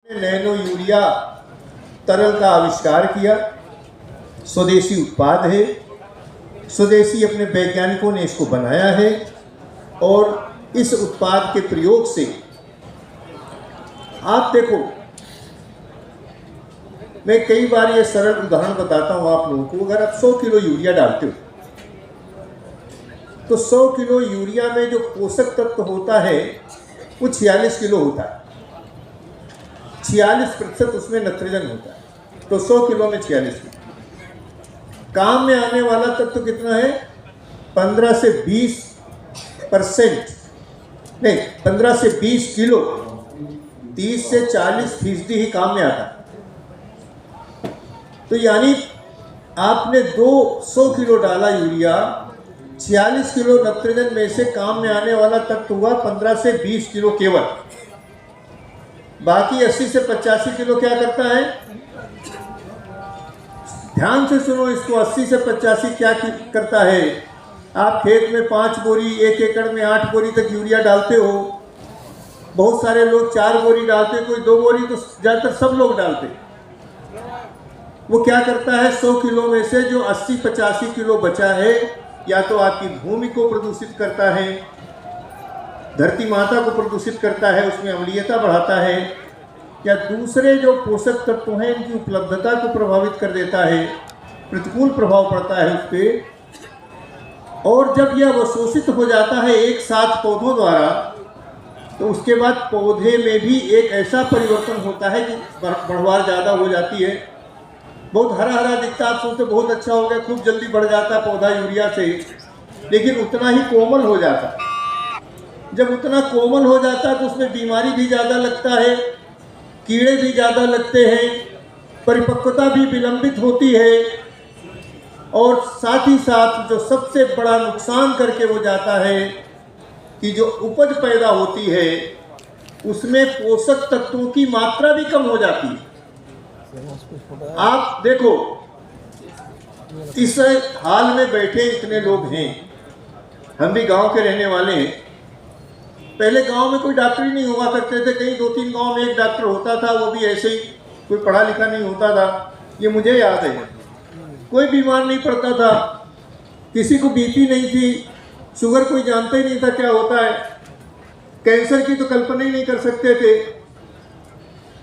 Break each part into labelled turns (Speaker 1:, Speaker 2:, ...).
Speaker 1: Nano urea तरल का आविष्कार किया। स्वदेशी उत्पाद है, स्वदेशी अपने वैज्ञानिकों ने इसको बनाया है और इस उत्पाद के प्रयोग से आप देखो, मैं कई बार ये सरल उदाहरण बताता हूँ आप लोगों को। अगर आप 100 किलो यूरिया डालते हो तो 100 किलो यूरिया में जो पोषक तत्व होता है वो 46 किलो होता है। 46% उसमें नाइट्रोजन होता है, तो 100 किलो में 46 किलो। काम में आने वाला तत्व कितना है? 15 से 20%, नहीं 15 से 20 किलो, 30 से 40% ही काम में आता है। तो यानी आपने 200 किलो डाला यूरिया, 46 किलो नाइट्रोजन में से काम में आने वाला तत्व हुआ 15 से 20 किलो केवल। बाकी 80 से 85 किलो क्या करता है? ध्यान से सुनो इसको, 80 से 85 क्या करता है? आप खेत में 5 बोरी, 1 एकड़ में 8 बोरी तक यूरिया डालते हो। बहुत सारे लोग 4 बोरी डालते, कोई 2 बोरी, तो ज़्यादातर सब लोग डालते। वो क्या करता है? 100 किलो में से जो 80-85 किलो बचा है, या तो आपकी भूमि को प्रदूषित करता है, धरती माता को प्रदूषित करता है, उसमें अम्लीयता बढ़ाता है, या दूसरे जो पोषक तत्व हैं इनकी उपलब्धता को प्रभावित कर देता है, प्रतिकूल प्रभाव पड़ता है उस पर। और जब यह अवशोषित हो जाता है एक साथ पौधों द्वारा, तो उसके बाद पौधे में भी एक ऐसा परिवर्तन होता है कि बढ़वार ज़्यादा हो जाती है। बहुत हरा हरा दिखता, आप सोचते बहुत अच्छा हो गया, खूब जल्दी बढ़ जाता है पौधा यूरिया से, लेकिन उतना ही कोमल हो जाता है। जब उतना कोमल हो जाता है तो उसमें बीमारी भी ज़्यादा लगता है, कीड़े भी ज़्यादा लगते हैं, परिपक्वता भी विलंबित होती है, और साथ ही साथ जो सबसे बड़ा नुकसान करके वो जाता है कि जो उपज पैदा होती है उसमें पोषक तत्वों की मात्रा भी कम हो जाती है। आप देखो, इस हाल में बैठे इतने लोग हैं, हम भी गांव के रहने वाले हैं। पहले गांव में कोई डॉक्टर ही नहीं हुआ करते थे, कहीं 2-3 गांव में एक डॉक्टर होता था, वो भी ऐसे ही, कोई पढ़ा लिखा नहीं होता था। ये मुझे याद है, कोई बीमार नहीं पड़ता था, किसी को बीपी नहीं थी, शुगर कोई जानता ही नहीं था क्या होता है, कैंसर की तो कल्पना ही नहीं कर सकते थे।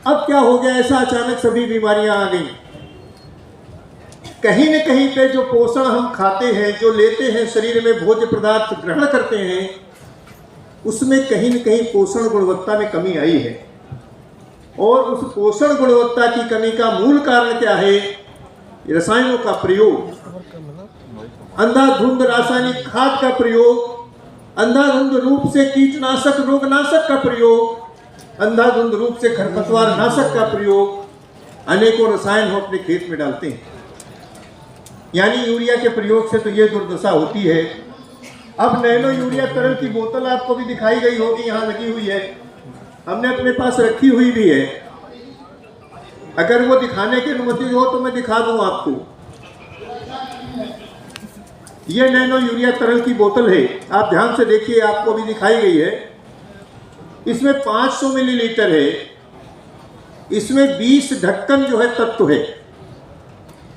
Speaker 1: अब क्या हो गया ऐसा? अचानक सभी बीमारियां आ गई। कहीं न कहीं पे जो पोषण हम खाते हैं, जो लेते हैं, शरीर में भोज्य पदार्थ ग्रहण करते हैं, उसमें कहीं न कहीं पोषण गुणवत्ता में कमी आई है। और उस पोषण गुणवत्ता की कमी का मूल कारण क्या है? रसायनों का प्रयोग, अंधाधुंध रासायनिक खाद का प्रयोग, अंधाधुंध रूप से कीटनाशक रोगनाशक का प्रयोग, अंधाधुंध रूप से खरपतवार नाशक का प्रयोग, अनेकों रसायन हम अपने खेत में डालते हैं। यानी यूरिया के प्रयोग से तो ये दुर्दशा होती है। अब नैनो यूरिया तरल की बोतल आपको भी दिखाई गई होगी, यहाँ लगी हुई है, हमने अपने पास रखी हुई भी है। अगर वो दिखाने की अनुमति हो तो मैं दिखा दूं आपको। ये नैनो यूरिया तरल की बोतल है, आप ध्यान से देखिए, आपको भी दिखाई गई है। इसमें 500 मिलीलीटर है, इसमें 20 ढक्कन जो है तत्व है।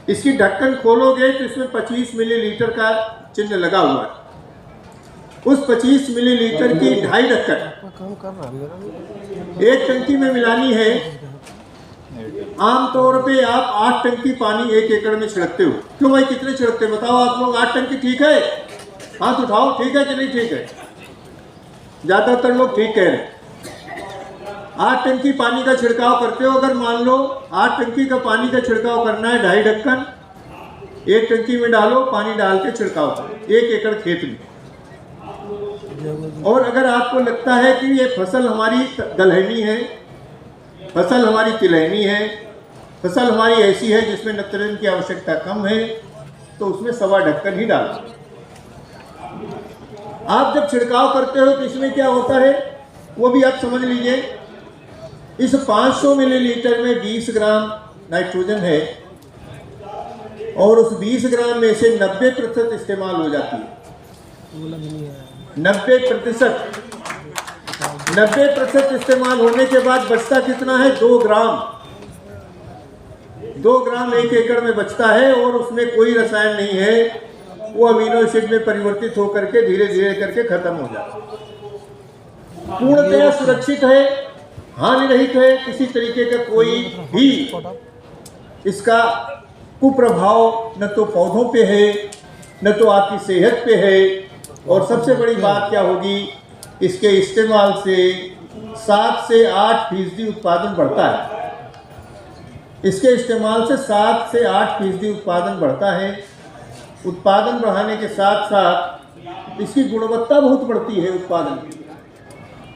Speaker 1: इसकी ढक्कन खोलोगे तो इसमें 25 मिलीलीटर का चिन्ह लगा हुआ है। उस 25 मिलीलीटर की 2.5 ढक्कन एक टंकी में मिलानी है। आमतौर पे आप 8 टंकी पानी 1 एकड़ में छिड़कते हो। क्यों भाई, कितने छिड़कते बताओ आप लोग? 8 टंकी ठीक है? हाथ उठाओ, ठीक है कि नहीं ठीक है? ज़्यादातर लोग ठीक कह रहे हैं। 8 टंकी पानी का छिड़काव करते हो। अगर मान लो 8 टंकी का पानी का छिड़काव करना है, 2.5 ढक्कन 1 टंकी में डालो, पानी डाल के छिड़काव करो 1 एकड़ खेत में। और अगर आपको लगता है कि ये फसल हमारी दलहनी है, फसल हमारी तिलहनी है, फसल हमारी ऐसी है जिसमें नाइट्रोजन की आवश्यकता कम है, तो उसमें 1.25 ढक्कन ही डालो। आप जब छिड़काव करते हो तो इसमें क्या होता है वो भी आप समझ लीजिए। इस 500 मिलीलीटर में 20 ग्राम नाइट्रोजन है, और उस 20 ग्राम में से 90% इस्तेमाल हो जाती है। 90%। 90% इस्तेमाल होने के बाद बचता कितना है? 2 ग्राम। 2 ग्राम 1 एकड़ में बचता है और उसमें कोई रसायन नहीं है, वो अमीनो एसिड में परिवर्तित होकर के धीरे धीरे करके खत्म हो जाता है। पूर्णतया सुरक्षित है, हानि रहित है, किसी तरीके का कोई भी इसका कुप्रभाव न तो पौधों पे है न तो आपकी सेहत पे है। और सबसे बड़ी बात क्या होगी, इसके इस्तेमाल से 7 से 8% उत्पादन बढ़ता है। इसके इस्तेमाल से 7 से 8% उत्पादन बढ़ता है। उत्पादन बढ़ाने के साथ साथ इसकी गुणवत्ता बहुत बढ़ती है उत्पादन की।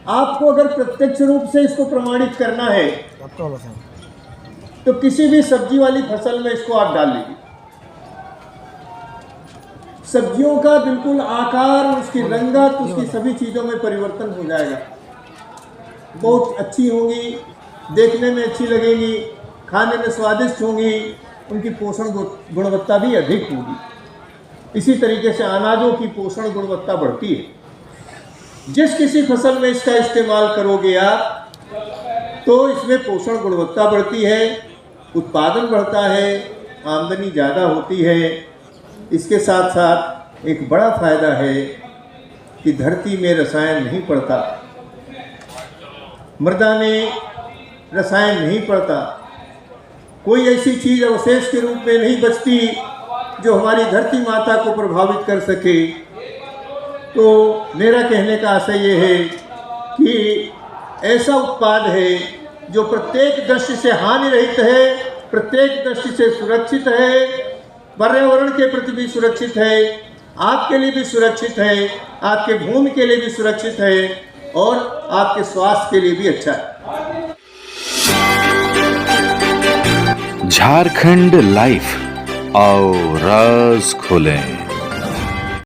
Speaker 1: आपको अगर प्रत्यक्ष रूप से इसको प्रमाणित करना है तो किसी भी सब्जी वाली फसल में इसको आप डाल लीजिए। सब्जियों का बिल्कुल आकार, उसकी रंगत, उसकी सभी चीज़ों में परिवर्तन हो जाएगा। बहुत अच्छी होंगी, देखने में अच्छी लगेंगी, खाने में स्वादिष्ट होंगी, उनकी पोषण गुणवत्ता भी अधिक होगी। इसी तरीके से अनाजों की पोषण गुणवत्ता बढ़ती है। जिस किसी फसल में इसका इस्तेमाल करोगे आप तो इसमें पोषण गुणवत्ता बढ़ती है, उत्पादन बढ़ता है, आमदनी ज़्यादा होती है। इसके साथ साथ एक बड़ा फायदा है कि धरती में रसायन नहीं पड़ता, मृदा में रसायन नहीं पड़ता, कोई ऐसी चीज़ अवशेष के रूप में नहीं बचती जो हमारी धरती माता को प्रभावित कर सके। तो मेरा कहने का आशय ये है कि ऐसा उत्पाद है जो प्रत्येक दृष्टि से हानि रहित है, प्रत्येक दृष्टि से सुरक्षित है, पर्यावरण के प्रति भी सुरक्षित है, आपके लिए भी सुरक्षित है, आपके भूमि के लिए भी सुरक्षित है और आपके स्वास्थ्य के लिए भी अच्छा है।
Speaker 2: झारखंड लाइफ, आओ राज खोलें।